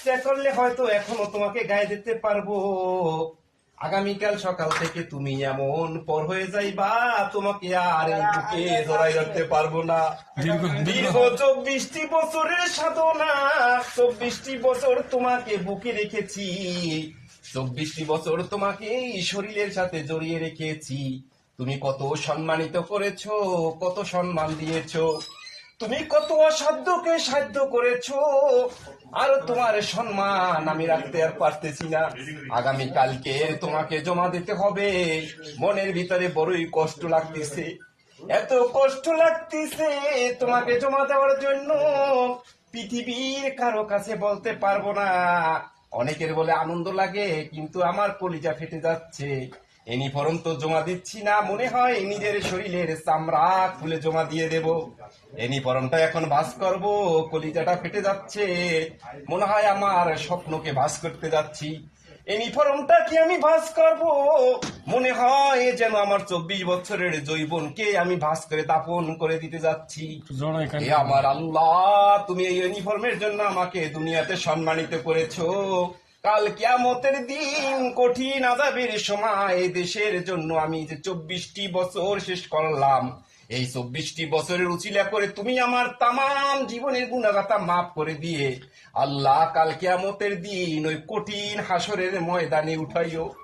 ইচ্ছা করলে হয়তো এখনো তোমাকে গায়ে দিতে পারবো। আগামীকাল সকাল থেকে তুমি এমন পর হয়ে যাইবা, তোমাকে আর এই বুকে জড়াই রাখতে পারবো না। দীর্ঘ 24টি বছরের সাধনা, 24টি বছর তোমাকে বুকে রেখেছি, 24টি বছর তোমাকে এই শরীরের সাথে জড়িয়ে রেখেছি। তুমি কত সম্মানিত করেছো, কত সম্মান দিয়েছো, তুমি কত অসাধ্যকে সাধ্য করেছো, আর তোমার সম্মান আমি রাখতে আর পারতেছি না। আগামী কালকে তোমাকে জমা দিতে হবে। মনের ভিতরে বড়ই কষ্ট লাগতেছে, এত কষ্ট লাগতেছে তোমাকে জমা দেওয়ার জন্য, পৃথিবীর কারো কাছে বলতে পারবো না। অনেকের বলে আনন্দ লাগে, কিন্তু আমার কলিজা ফেটে যাচ্ছে। ইউনিফর্ম তো জমা দিচ্ছি না, মনে হয় নিজের শরীরের চামড়া খুলে জমা দিয়ে দেব। ইউনিফর্মটা এখন ভাঁজ করব, কলিজাটা ফেটে যাচ্ছে, মনে হয় আমার স্বপ্নকে ভাঁজ করতে যাচ্ছি। ইউনিফর্মটা কি আমি ভাঁজ করব, মনে হয় যেন আমার 24 বছরের যৌবনকে আমি ভাঁজ করে দাফন করে দিতে যাচ্ছি। হে আমার আল্লাহ, তুমি এই ইউনিফর্মের জন্য আমাকে দুনিয়াতে সম্মানিত করেছো। কাল কিয়ামতের দিন কঠিন আযাবের সময় দেশের জন্য আমি যে 24টি বছর শেষ করলাম, এই 24টি বছরের উচিলা করে তুমি আমার তামাম জীবনের গুনাহগাতা মাফ করে দিয়ে আল্লাহ কাল কিয়ামতের দিন ওই কঠিন হাসরের ময়দানে উঠাইও।